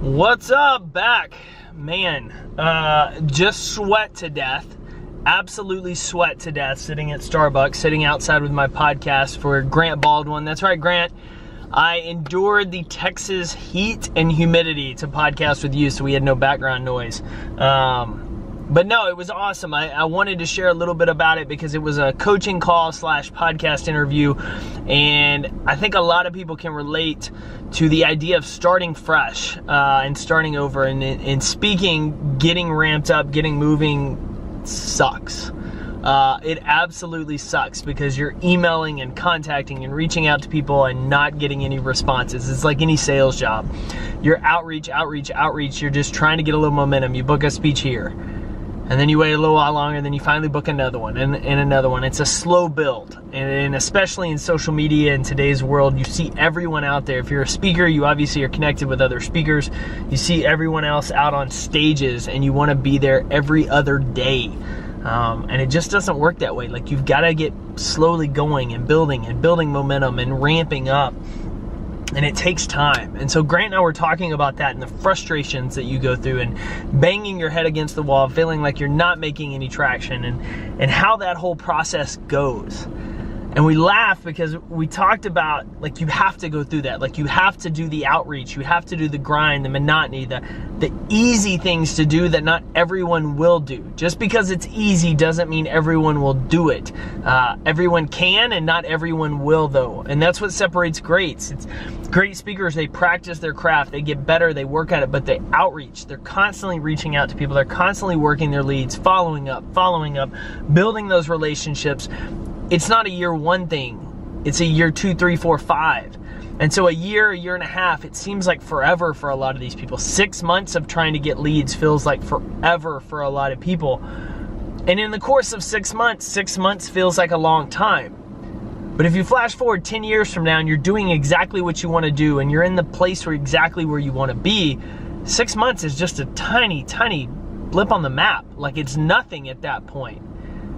What's up? Back. Man, just sweat to death. Absolutely sweat to death sitting at Starbucks, sitting outside with my podcast for Grant Baldwin. That's right, Grant. I endured the Texas heat and humidity to podcast with you, so we had no background noise. But no, it was awesome. I wanted to share a little bit about it because it was a coaching call / podcast interview, and I think a lot of people can relate to the idea of starting fresh and starting over. And speaking, getting ramped up, getting moving sucks. It absolutely sucks because you're emailing and contacting and reaching out to people and not getting any responses. It's like any sales job. You're outreach. You're just trying to get a little momentum. You book a speech here, and then you wait a little while longer, and then you finally book another one and another one. It's a slow build. And especially in social media in today's world, you see everyone out there. If you're a speaker, you obviously are connected with other speakers. You see everyone else out on stages, and you want to be there every other day. And it just doesn't work that way. Like, you've got to get slowly going and building momentum and ramping up. And it takes time. And so Grant and I were talking about that and the frustrations that you go through and banging your head against the wall, feeling like you're not making any traction, and how that whole process goes. And we laugh because we talked about, like, you have to go through that. Like, you have to do the outreach. You have to do the grind, the monotony, the easy things to do that not everyone will do. Just because it's easy doesn't mean everyone will do it. Everyone can, and not everyone will, though. And that's what separates greats. It's great speakers. They practice their craft. They get better. They work at it, but they outreach. They're constantly reaching out to people. They're constantly working their leads, following up, building those relationships. It's not a year one thing. It's a year 2, 3, 4, 5. And so a year and a half, it seems like forever for a lot of these people. 6 months of trying to get leads feels like forever for a lot of people. And in the course of 6 months feels like a long time. But if you flash forward 10 years from now and you're doing exactly what you want to do and you're in the place exactly where you want to be, 6 months is just a tiny, tiny blip on the map. Like, it's nothing at that point.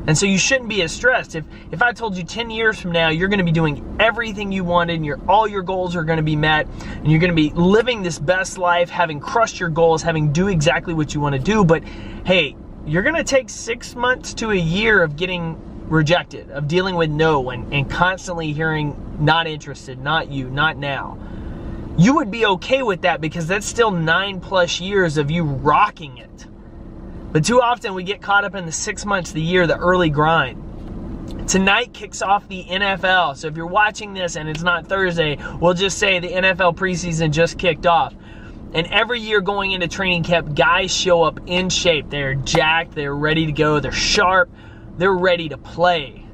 And so you shouldn't be as stressed. If I told you 10 years from now, you're going to be doing everything you wanted, and all your goals are going to be met, and you're going to be living this best life, having crushed your goals, having do exactly what you want to do. But hey, you're going to take 6 months to a year of getting rejected, of dealing with no, and constantly hearing not interested, not you, not now. You would be okay with that because that's still 9+ years of you rocking it. But too often we get caught up in the 6 months, the year, the early grind. Tonight kicks off the NFL. So if you're watching this and it's not Thursday, we'll just say the NFL preseason just kicked off. And every year going into training camp, guys show up in shape. They're jacked, they're ready to go, they're sharp, they're ready to play.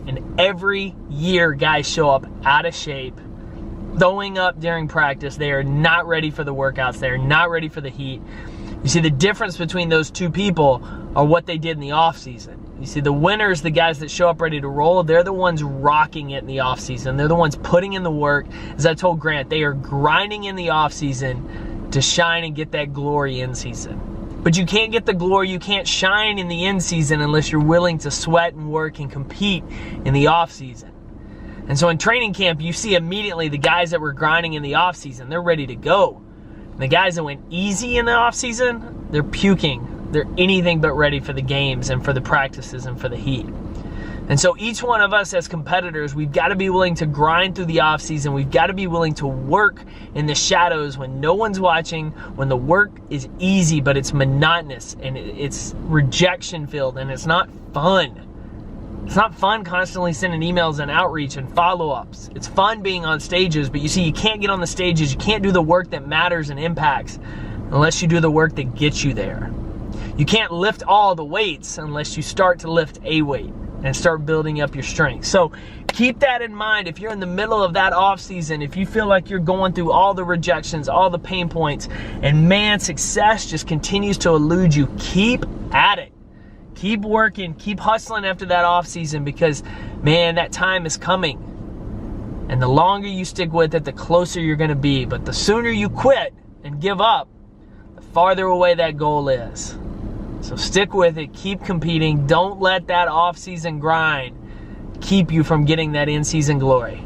And every year guys show up out of shape, throwing up during practice. They are not ready for the workouts. They are not ready for the heat. You see, the difference between those two people are what they did in the off season. You see, the winners, the guys that show up ready to roll, they're the ones rocking it in the off season. They're the ones putting in the work. As I told Grant, they are grinding in the off season to shine and get that glory in season. But you can't get the glory, you can't shine in the in season unless you're willing to sweat and work and compete in the off season. And so in training camp, you see immediately the guys that were grinding in the off season, they're ready to go. The guys that went easy in the offseason, they're puking. They're anything but ready for the games and for the practices and for the heat. And so each one of us as competitors, we've got to be willing to grind through the offseason. We've got to be willing to work in the shadows when no one's watching, when the work is easy, but it's monotonous and it's rejection-filled and it's not fun. It's not fun constantly sending emails and outreach and follow-ups. It's fun being on stages, but you see, you can't get on the stages. You can't do the work that matters and impacts unless you do the work that gets you there. You can't lift all the weights unless you start to lift a weight and start building up your strength. So keep that in mind. If you're in the middle of that off season, if you feel like you're going through all the rejections, all the pain points, and man, success just continues to elude you, keep at it. Keep working, keep hustling after that off season because, man, that time is coming. And the longer you stick with it, the closer you're going to be. But the sooner you quit and give up, the farther away that goal is. So stick with it, keep competing. Don't let that off season grind keep you from getting that in season glory.